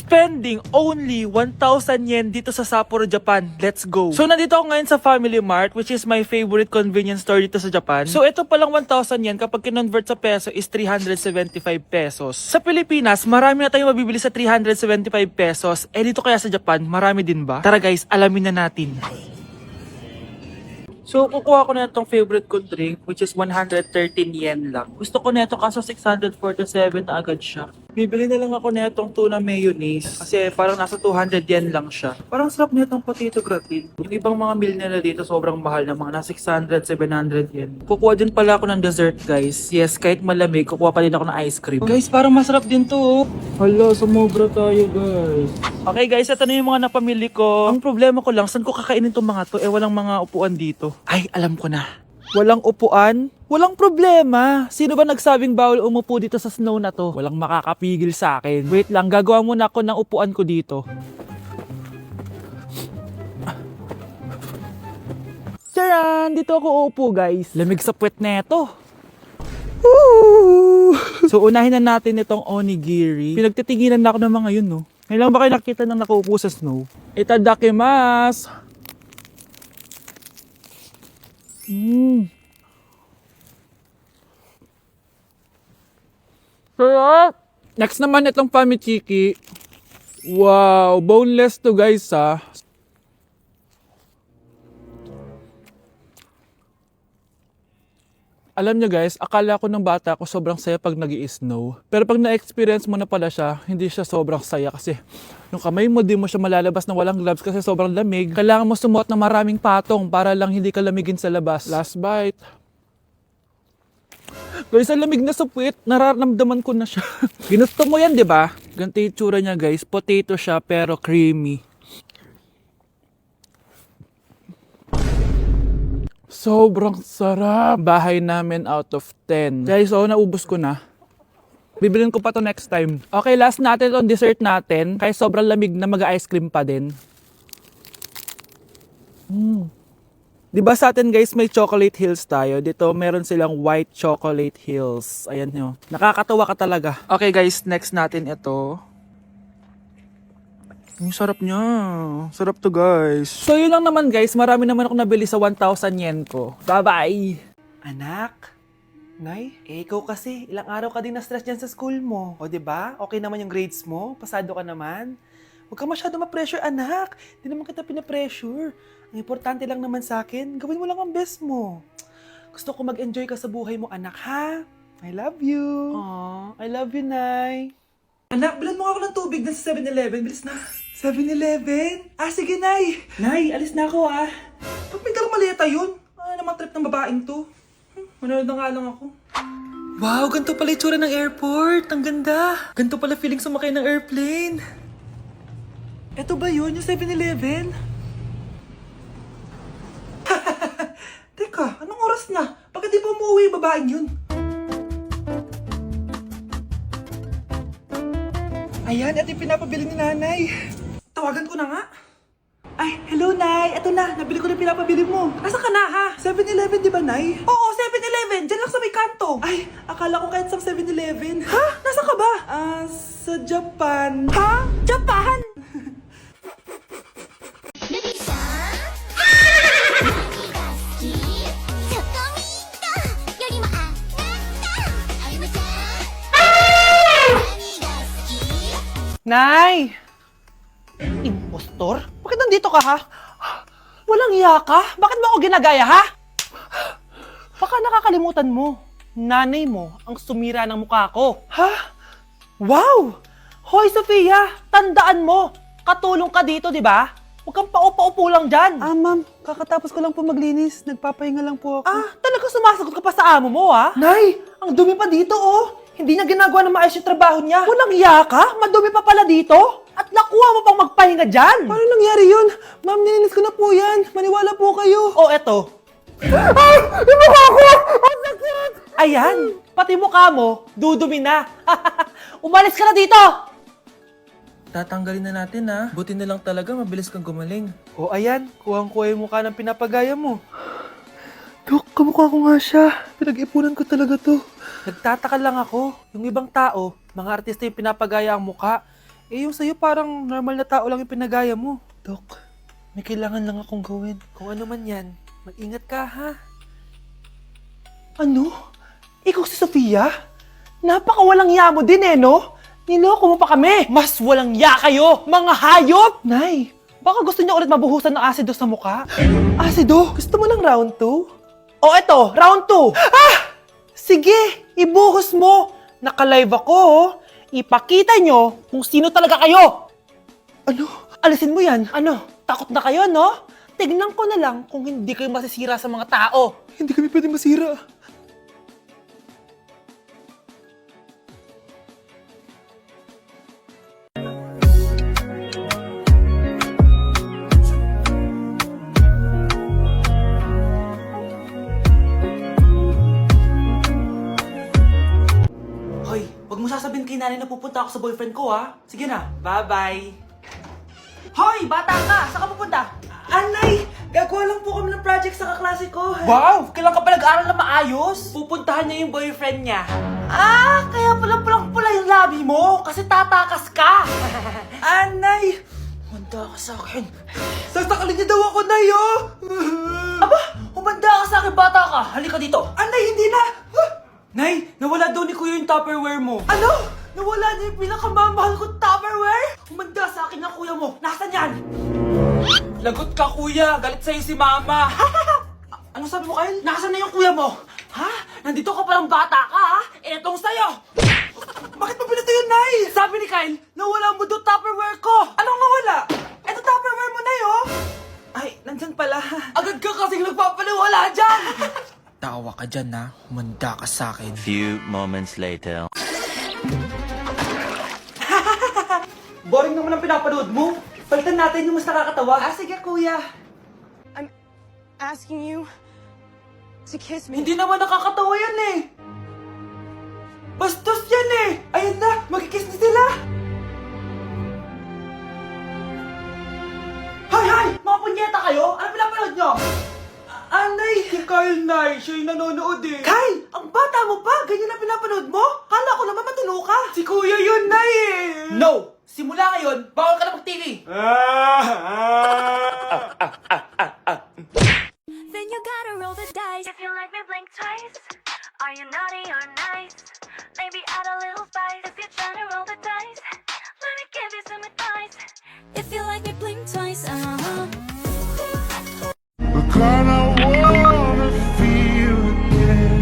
spending only 1,000 yen dito sa Sapporo, Japan. Let's go! So, nandito ako ngayon sa Family Mart, which is my favorite convenience store dito sa Japan. So, ito palang 1,000 yen kapag kinonvert sa peso is 375 pesos. Sa Pilipinas, marami na tayong mabibili sa 375 pesos. Eh, dito kaya sa Japan, marami din ba? Tara guys, alamin na natin. So, kukuha ko na itong favorite ko drink, which is 113 yen lang. Gusto ko na ito kaso 647 na agad siya. Bibili na lang ako na itong tuna mayonnaise kasi parang nasa 200 yen lang siya. Parang sarap na itong potato gratin. Yung ibang mga meal nila dito sobrang mahal na mga nasa 600, 700 yen. Kukuha din pala ako ng dessert guys. Yes, kahit malamig, kukuha pa din ako ng ice cream. Guys, parang masarap din to. Hala, sumobra tayo guys. Okay guys, ito na yung mga napamili ko. Ang problema ko lang, saan ko kakainin itong mga to? Eh, walang mga upuan dito. Ay, alam ko na. Walang upuan? Walang problema. Sino ba nagsabing bawal umupo dito sa snow na to? Walang makakapigil sa akin. Wait lang, gagawa muna ako ng upuan ko dito. Charan! Dito ako uupo guys. Lamig sa puwet na ito. So unahin na natin itong onigiri. Pinagtitinginan na ako ng mga yun, no? Ngayon lang ba kayo nakita ng nakaupo sa snow? Itadakimasu! Sarap! Next naman itong pamichiki. Wow, boneless to guys ha. Alam nyo guys, akala ko ng bata ko sobrang saya pag nag-i-snow. Pero pag na-experience mo na pala siya, hindi siya sobrang saya kasi yung kamay mo di mo siya malalabas na walang gloves kasi sobrang lamig. Kailangan mo sumuot ng maraming patong para lang hindi ka lamigin sa labas. Last bite. Guys, ang lamig na sa puwet, nararamdaman ko na siya. Ginusto mo yan, di ba? Ganito yung tsura niya guys, potato siya pero creamy. Sobrang sarap. Bahay namin out of 10. Guys, naubos ko na. Bibilin ko pa to next time. Okay, last natin on dessert natin. Kaya sobrang lamig na mag-ice cream pa din. Diba sa atin guys, may chocolate hills tayo. Dito meron silang white chocolate hills. Ayan nyo. Nakakatawa ka talaga. Okay guys, next natin ito. Ang sarap niya. Sarap to guys. So yun lang naman guys. Marami naman ako nabili sa 1,000 yen ko. Bye-bye! Anak? Nay? Ikaw kasi. Ilang araw ka din na-stress dyan sa school mo. O diba? Okay naman yung grades mo. Pasado ka naman. Huwag ka masyado ma-pressure anak. Di naman kita pina-pressure. Ang importante lang naman sa akin, gawin mo lang ang best mo. Gusto ko mag-enjoy ka sa buhay mo anak ha. I love you. Aww, I love you, Nay. Anak, bilan mo ako ng tubig na sa 7-Eleven. Bilis na. 7-Eleven? Ah, sige, Nay. Nay, alis na ako, ah. Ba't may dalang maleta yun? Naman trip ng babaeng to. Manonood na nga lang ako. Wow, ganito pala itsura ng airport. Ang ganda. Ganito pala feeling sumakay ng airplane. Eto ba yun, yung 7-Eleven? Teka, anong oras na? Bakit di pa umuwi yung babaeng yun? Ayan, ito yung pinapabili ni nanay. Tawagan ko na nga. Ay, hello nay. Ito na, nabili ko na pinapabili mo. Nasaan ka na ha? 7-Eleven di ba nay? Oo, 7-Eleven. Diyan lang sa may kanto. Ay, akala ko kahit sa 7-Eleven. Ha? Nasaan ka ba? Sa Japan. Ha? Japan? Nay! Impostor? Bakit nandito ka, ha? Walang iya ka? Bakit mo ako ginagaya, ha? Baka nakakalimutan mo. Nanay mo ang sumira ng mukha ko. Ha? Wow! Hoy, Sofia! Tandaan mo! Katulong ka dito, di ba? Huwag kang paupa-upo lang dyan. Ma'am, kakatapos ko lang po maglinis. Nagpapahinga lang po ako. Talaga sumasagot ka pa sa amo mo, ha? Nay! Ang dumi pa dito, oh! Hindi niya ginagawa ng maayos yung trabaho niya. Walang iya ka? Madumi pa pala dito? At nakuha mo pang magpahinga dyan? Paano nangyari yun? Ma'am, nilinis ko na po yan. Maniwala po kayo. O, eto. Yung mukha ko! Ang sakit! Ayan, pati mukha mo, dudumi na. Umalis ka na dito! Tatanggalin na natin ha. Buti na lang talaga, mabilis kang gumaling. O ayan, kuhang-kuha yung mukha ng pinapagaya mo. Dok, kamukha ko nga siya. Pinag-ipunan ko talaga to. Nagtataka lang ako, yung ibang tao, mga artista yung pinapagaya ang mukha. Eh yung sa'yo parang normal na tao lang yung pinagaya mo. Dok, may kailangan lang akong gawin. Kung ano man yan, mag-ingat ka ha. Ano? Ikaw si Sofia? Napakawalang ya mo din no? Niloko mo pa kami! Mas walang ya kayo, mga hayop! Nay, baka gusto niyo ulit mabuhusan ng asido sa mukha? Asido? Gusto mo ng round 2? O eto, round 2! Ah! Sige, ibuhos mo! Naka-live ako, Ipakita nyo kung sino talaga kayo! Ano? Alisin mo yan. Ano? Takot na kayo, no? Tignan ko na lang kung hindi kayo masisira sa mga tao. Hindi kami pwede masira. Hoy, wag mo sasabihin kay nanay na pupunta ako sa boyfriend ko, ha? Sige na, bye-bye. Hoy, bata ka! Saan ka pupunta? Anay! Gagawa lang po kami ng project sa kaklase ko. Wow! Kailan ka pa nag-aaral na maayos? Pupuntahan niya yung boyfriend niya. Ah, kaya pala pulang-pula yung labi mo kasi tatakas ka. Anay! Humanda ka sa akin. Sasakalin niya daw ako, Nay, Aba, humanda ka sa akin, bata ka. Halika dito. Anay, hindi na! Nay, nawala daw ni Kuya yung Tupperware mo. Ano? Nawala na yung pinakamamahal kong Tupperware? Humanda sa akin ng kuya mo. Nasaan yan? Lagot ka, kuya. Galit sa'yo si mama. Ano sabi mo, Kyle? Nasaan na yung kuya mo? Ha? Nandito ka palang bata ka, ha? Etong sa'yo. Bakit mo pinato yun, Nay? Sabi ni Kyle, nawala mo doon Tupperware ko. Anong nawala? Eto Tupperware mo, Nay, Ay, nandyan pala. Agad ka kasing nagpapaliwala dyan. Tawa ka dyan, ha? Humanda ka sa akin. Few moments later. Boring naman ang pinapanood mo. Palitan natin yung mas nakakatawa. Ah, sige, kuya. I'm asking you to kiss me. Hindi naman nakakatawa yan eh. Bastos yan eh. Ayun na, magkikiss na sila. Hay, hay! Mga punyeta kayo? Ano pinapanood nyo? Anay! Si Kyle, Nay. Siya yung nanonood eh. Kyle, ang bata mo pa? Ganyan na pinapanood mo? Kala ko naman matino ka. Si Kuya yun, Nay eh. No! Simula ngayon, bawal ka na mag-TV. Then you gotta roll the dice. If you like me, blink twice. Are you naughty or nice? Maybe add a little spice. If you're trying to roll the dice, let me give you some advice. If you like me, blink twice. The kind I wanna feel again.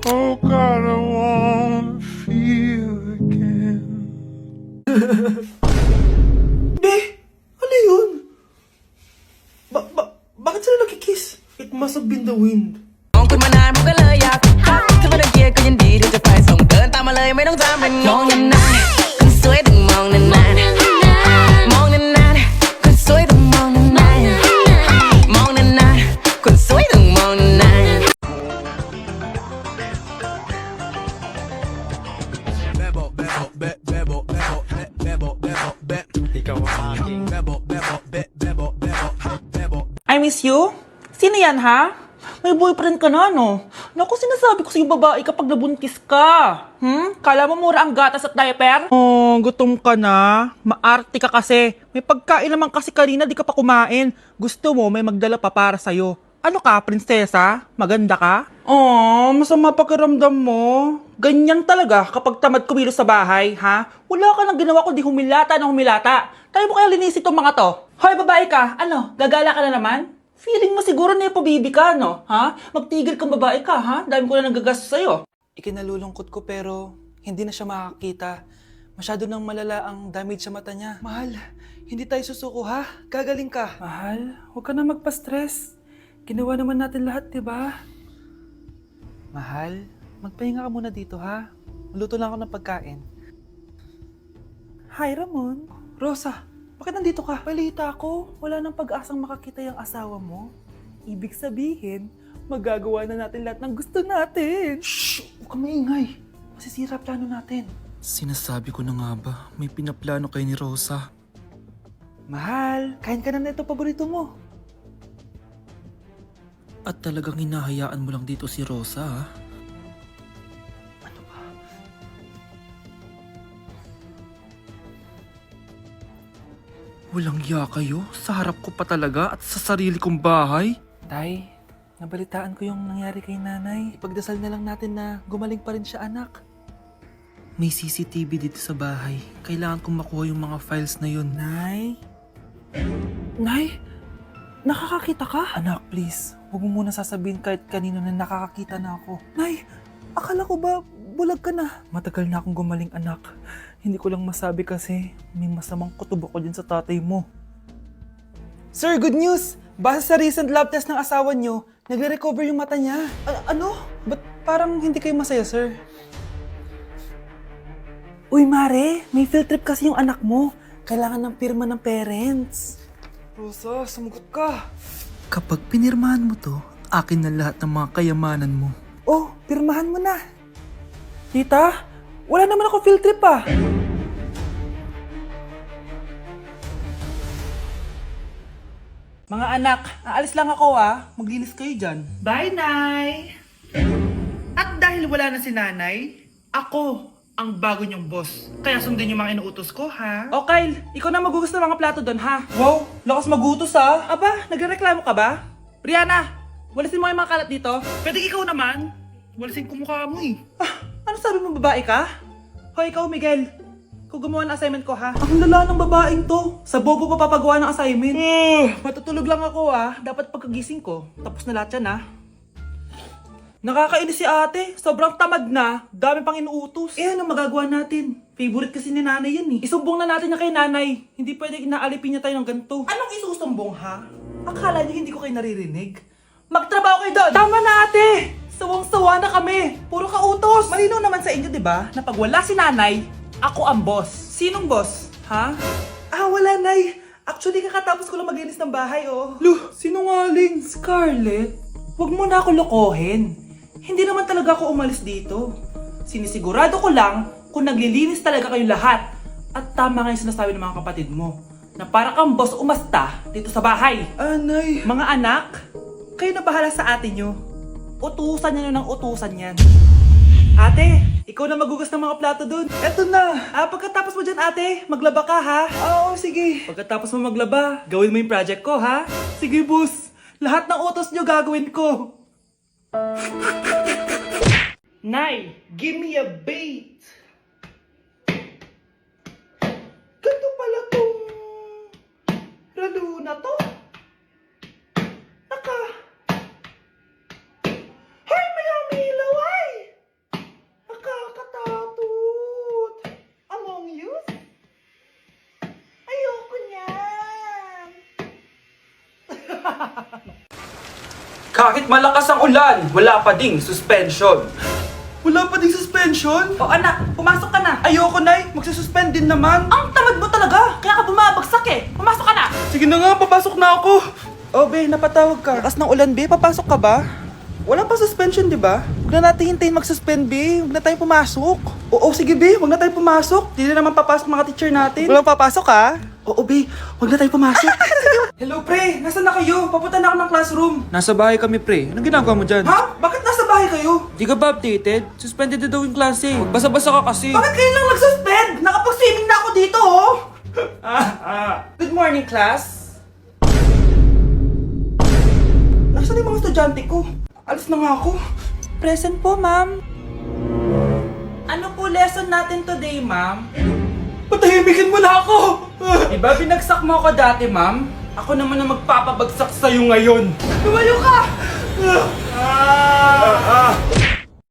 Oh God, I wanna feel again. Be, ano yun? Bakit sila nagkikiss? It must have been the wind. มองคุณมานานผมก็เลยอยากทักถ้าไม่ได้เกียร์ก็ยินดีที่จะไปส่งเดินตามมาเลยไม่ต้องถามเป็นมองนานๆคนสวยต้องมองนานๆมองนานๆคนสวยต้องมองนานๆมองนานๆคนสวยต้องมองนานๆ I miss you? Sino yan, ha? May boyfriend ka na, no? Naku, sinasabi ko sa'yo babae kapag nabuntis ka. Kala mo mura ang gatas at diaper? Oh, gutom ka na. Maarte ka kasi. May pagkain naman kasi kanina, di ka pa kumain. Gusto mo, may magdala pa para sa'yo. Ano ka, prinsesa? Maganda ka? Oh, masama pakiramdam mo. Ganyan talaga kapag tamad kumilos sa bahay, ha? Wala ka nang ginawa kundi humilata ng humilata. Tayo mo kaya linisin itong mga to. Hoy, babae ka. Ano, gagala ka na naman? Feeling mo siguro na bibi ka, no? Ha? Magtigil kang babae ka, ha? Dahil ko na nagagastos sa'yo. Ikinalulungkot ko pero hindi na siya makakita. Masyado nang malala ang damage sa mata niya. Mahal, hindi tayo susuko ha? Gagaling ka. Mahal, huwag ka na magpa-stress. Ginawa naman natin lahat, di ba? Mahal, magpahinga ka muna dito ha? Maluto lang ako ng pagkain. Hi, Ramon. Rosa, bakit nandito ka? Balita ko, wala nang pag-asang makakita yung asawa mo. Ibig sabihin, magagawa na natin lahat ng gusto natin. Shh! Huwag ka maingay. Masisira plano natin. Sinasabi ko na nga ba, may pinaplano kay ni Rosa. Mahal, kain ka na nito paborito mo. At talagang hinahayaan mo lang dito si Rosa, ha? Walang ya kayo? Sa harap ko pa talaga at sa sarili kong bahay? Tay, nabalitaan ko yung nangyari kay nanay. Ipagdasal na lang natin na gumaling pa rin siya, anak. May CCTV dito sa bahay. Kailangan kong makuha yung mga files na yun. Nay? Nay? Nakakakita ka? Anak, please. Huwag mo muna sasabihin kahit kanino na nakakakita na ako. Nay, akala ko ba bulag ka na? Matagal na akong gumaling, anak. Hindi ko lang masabi kasi may masamang kutob ako dyan sa tatay mo. Sir, good news! Base sa recent lab test ng asawa nyo, nagre-recover yung mata niya. Ano? Ba't parang hindi kayo masaya, sir? Uy, Mare, may field trip kasi yung anak mo. Kailangan ng pirma ng parents. Rosa, sumugot ka. Kapag pinirmahan mo to, akin na lahat ng mga kayamanan mo. Oh, pirmahan mo na. Tita, wala naman ako field trip ah. Mga anak, aalis lang ako ah. Maglinis kayo dyan. Bye, Nay! At dahil wala na si Nanay, ako ang bago niyong boss. Kaya sundin yung mga inuutos ko, ha? O Kyle, ikaw na magugas ng mga plato doon ha. Wow, lakas magutos ah. Aba, nagreklamo ka ba? Brianna, walisin mo yung mga kalat dito. Pwede ikaw naman. Walisin ko mukha mo eh. Ano sabi mo, babae ka? Hoy, ikaw, Miguel. Ikaw gumawa ng assignment ko, ha? Ang lala ng babaeng to. Sa bobo pa papagawa ng assignment. Matutulog lang ako, ha? Dapat pagkagising ko, tapos na lahat yan, ha? Nakakainis si ate. Sobrang tamad na. Dami pang inuutos. Eh, ano magagawa natin? Favorite kasi ni nanay yan, eh. Isumbong na natin niya kay nanay. Hindi pwede inaalipin niya tayo ng ganito. Anong isusumbong, ha? Akala niyo hindi ko kayo naririnig? Magtrabaho kayo doon! Tama na, ate! Sawang-sawa na kami. Puro kautos. Malinaw naman sa inyo, di ba? Na pag wala si nanay, ako ang boss. Sinong boss? Ha? Wala, nay. Actually, kakatapos ko lang maglinis ng bahay, oh. Luh, sinungaling. Scarlett, huwag mo na ako lokohin. Hindi naman talaga ako umalis dito. Sinisigurado ko lang kung naglilinis talaga kayong lahat. At tama nga yung sinasabi ng mga kapatid mo. Na para kang boss umasta dito sa bahay. Nay. Mga anak, kayo na bahala sa ate nyo. Utusan niya ng utusan yan. Ate, ikaw na magugas ng mga plato dun. Eto na. Pagkatapos mo dyan, ate, maglaba ka, ha? Oo, sige. Pagkatapos mo maglaba, gawin mo yung project ko, ha? Sige, boss. Lahat ng utos nyo gagawin ko. Nay, give me a bait. Ganto pala tong lalo na to. Hoy, may ilaw ay! Nakakatakot. Among Us? Ayoko niyan. Kahit malakas ang ulan, wala pa ding suspension. Wala pa ding suspension? O anak, pumasok ka na. Ayoko, Nay. Magsususpend din naman. Ang tamad mo talaga. Kaya ka bumabagsak eh. Pumasok ka na. Sige na nga, papasok na ako. Oh, be, napatawag ka. Lakas ng ulan, be. Papasok ka ba? Walang pa suspension, di ba? Huwag na natin hintayin mag-suspend, be. Huwag na tayo pumasok. Oo, sige, be. Huwag na tayo pumasok. Di na naman papasok mga teacher natin. Walang papasok, ha? Oo, be. Huwag na tayo pumasok. Hello, pre. Nasaan na kayo? Papunta na ako ng classroom. Nasa bahay kami, pre. Anong ginagawa mo dyan? Ha? Bakit nasa bahay kayo? Di ka ba updated? Suspended na daw yung klase. Magbasa-basa ka kasi. Bakit kayo lang nag-suspend? Nakapag-swimming na ako dito, oh! Good morning, class. Nasaan yung mga estudyante ko? Alis na nga ako. Present po, ma'am. Ano po lesson natin today, ma'am? Patahimikin mo na ako! Diba binagsak mo ako dati, ma'am? Ako naman ang magpapabagsak sa'yo ngayon. Lumayo ka!